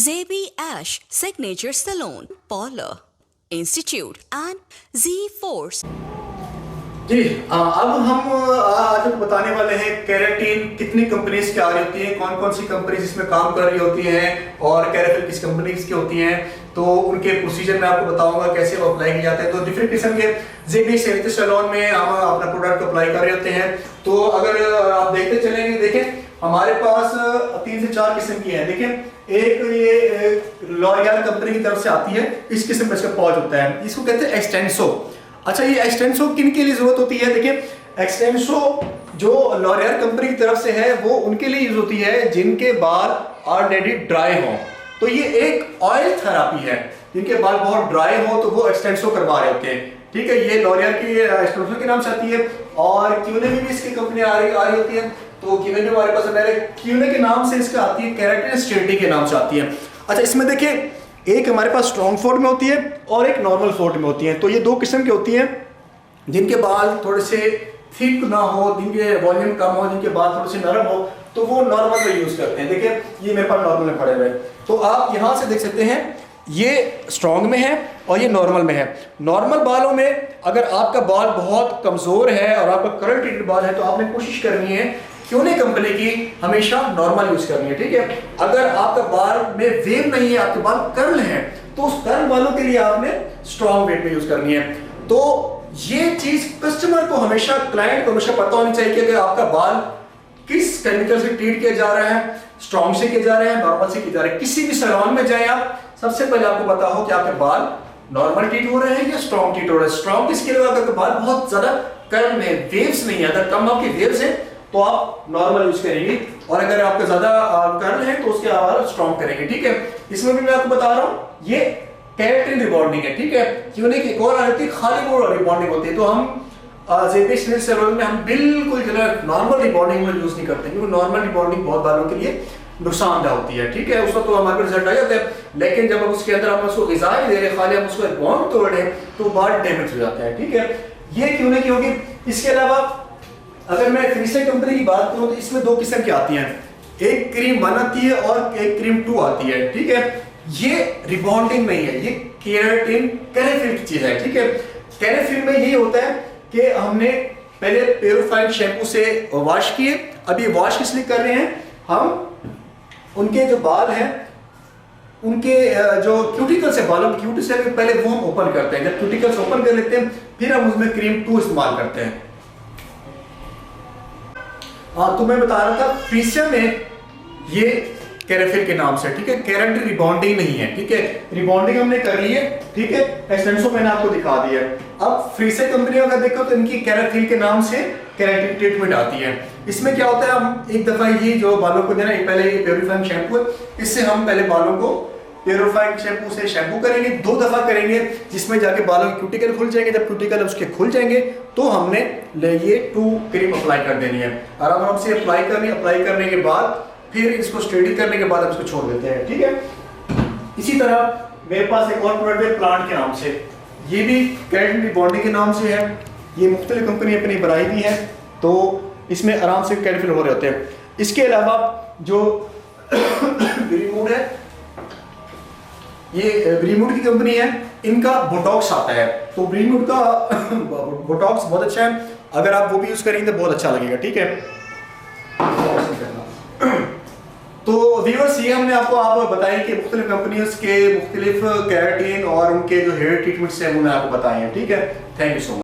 Zabi Ash Signature Salon, Parlor, Institute and Z Force. जी अब हम आज बताने वाले हैं केराटिन कितनी कंपनीज की आ रही होती हैं, कौन कौन सी कंपनीज इसमें काम कर रही होती हैं और केराटिन किस कंपनीज की होती हैं, तो उनके प्रोसीजर मैं आपको बताऊंगा कैसे वो अप्लाई किए जाते हैं। तो डिफरेंट किस्म के ज़ेबी सिग्नेचर सैलून में हम अपना प्रोडक्ट अप्लाई कर रहे होते हैं। तो अगर आप देखते चलेंगे, देखें हमारे पास 3 से 4 किस्म की है। देखें एक ये लॉरियल कंपनी की तरफ से आती है, इस किस्म का इसका पॉज होता है, इसको कहते हैं एक्सटेंसो। अच्छा, ये एक्सटेंसो किन के लिए जरूरत होती है? देखिए एक्सटेंसो जो लॉरियल कंपनी की तरफ से है वो उनके लिए यूज होती है जिनके बाल ऑलरेडी ड्राई हो। तो ये एक ऑयल थेरेपी है, जिनके बाल बहुत ड्राई हो तो वो एक्सटेंसो करवा रहे होते हैं। ठीक है, ये लॉरियल की एक्सटेंसो के नाम से आती है और क्यूने में भी इसकी कंपनी आ रही होती है। तो क्यूने में हमारे पास मेरे क्यूने के नाम से इसका आती है, केराटिन स्ट्रेटी के नाम से आती है। अच्छा, इसमें देखिए एक हमारे पास स्ट्रॉन्ग फोर्म में होती है और एक नॉर्मल फोर्म में होती है। तो ये 2 किस्म की होती हैं, जिनके बाल थोड़े से थिक ना हो, जिनके वॉल्यूम कम हो, जिनके बाल थोड़े से नरम हो, तो वो नॉर्मल में यूज करते हैं। देखिए ये मेरे पास नॉर्मल में पड़े हुए, तो आप यहाँ से देख सकते हैं ये स्ट्रॉन्ग में है और ये नॉर्मल में है। नॉर्मल बालों में अगर आपका बाल बहुत कमजोर है और आपका करंट ट्रीटेड बाल है तो आपने कोशिश करनी है क्यूने कंपनी की हमेशा नॉर्मल यूज करनी है। ठीक है, अगर आपका बाल में वेव नहीं है, आपके बाल कर्ल हैं, तो उस कर्ल बालों के लिए आपने स्ट्रॉन्ग वेट में यूज करनी है। तो ये चीज कस्टमर को हमेशा, क्लाइंट को हमेशा पता होनी चाहिए कि अगर आपका बाल किस केमिकल से ट्रीट किया जा रहा है, स्ट्रॉन्ग से किया जा रहा है, नॉर्मल से किया जा रहा है। किसी भी सैलून में जाए आप, सबसे पहले आपको पता हो कि आपके बाल नॉर्मल ट्रीट हो रहे हैं या स्ट्रॉन्ग ट्रीट हो रहे हैं। स्ट्रॉन्ग किसके लिए? अगर बाल बहुत ज्यादा कर्ल में वेव्स नहीं है, अगर कम आपकी वेव्स है तो आप नॉर्मल यूज करेंगे, और अगर आपका ज्यादा कर्ल है तो उसके आप स्ट्रॉन्ग करेंगे। ठीक है, इसमें भी मैं आपको बता रहा हूं ये केराटिन रिबॉन्डिंग है। ठीक है, क्यों नहीं कि एक और आती है खाली वो रिबॉन्डिंग होती है। तो हम ज़ेबी सिग्नेचर सैलून में हम बिल्कुल जो है नॉर्मल रिबॉन्डिंग में यूज नहीं करते, क्योंकि नॉर्मल रिबॉन्डिंग बहुत बालों के लिए नुकसानदेह होती है। ठीक है, उसका तो हमारे रिजल्ट आ जाता है, लेकिन जब हम उसके अंदर हम उसको ग़िज़ा नहीं दे रहे, खाली हम उसको बॉन्ड तोड़ रहे हैं तो बाल डैमेज हो जाता है। ठीक है, ये क्यों नहीं की होगी। इसके अलावा अगर मैं फ्रीसे कंपनी की बात करूं तो इसमें 2 किस्म की आती हैं, एक क्रीम 1 आती है और एक क्रीम 2 आती है। ठीक है, ये रिबॉन्डिंग नहीं है, ये केराटिन कैरेफिल की चीज है। ठीक है, कैरेफिल में ये होता है कि हमने पहले प्योरीफाइड शैम्पू से वॉश किए, अभी वॉश किस लिए कर रहे हैं, हम उनके जो बाल हैं उनके जो क्यूटिकल से बालों के क्यूटिकल से पहले वो हम ओपन करते हैं। जब क्यूटिकल्स ओपन कर लेते हैं फिर हम उसमें क्रीम 2 इस्तेमाल करते हैं। हाँ, तो मैं बता रहा था फ्रीसिया में ये कैरेफिल के नाम से। ठीक है, केराटिन रिबॉन्डिंग नहीं है। ठीक है, रिबॉन्डिंग हमने कर ली है। ठीक है, एक्सटेंसो मैंने आपको दिखा दिया है। अब फ्रीसिया कंपनी अगर देखो तो इनकी केराटिन के नाम से केराटिन ट्रीटमेंट आती है। इसमें क्या होता है, हम एक दफा ये जो बालों को देना, पहले ये प्योरीफाइंग शैम्पू है, इससे हम पहले बालों को प्योरीफाइंग शैम्पू से शैम्पू करेंगे, 2 दफा करेंगे, जिसमें जाके बालों के क्यूटिकल खुल जाएंगे। जब क्यूटिकल उसके खुल जाएंगे तो हमने ये 2 क्रीम अप्लाई कर देनी है। आराम से अप्लाई करने के बाद फिर इसको स्ट्रेटी करने के बाद हम इसको छोड़ देते हैं। ठीक है, इसी तरह मेरे पास एक और प्रोडक्ट है प्लांट के नाम से, ये भी केराटिन रिबॉन्डिंग के नाम से है। ये मुख्तलिफ कंपनी अपनी बनाई हुई है, तो इसमें आराम से कैरेफिल हो रहे होते हैं। इसके अलावा जो ग्रीनवुड है, ये ग्रीनवुड की कंपनी है, इनका बोटॉक्स आता है। तो ग्रीनवुड का बोटॉक्स बहुत अच्छा है, अगर आप वो भी यूज करेंगे तो बहुत अच्छा लगेगा। ठीक है, तो व्यूअर्स ये हमने आपको बताया कि मुख्तलिफ कंपनीज के मुख्तलिफ केराटिन और उनके जो हेयर ट्रीटमेंट्स हैं वो मैं आपको बताए हैं। ठीक है, थैंक यू सो मच।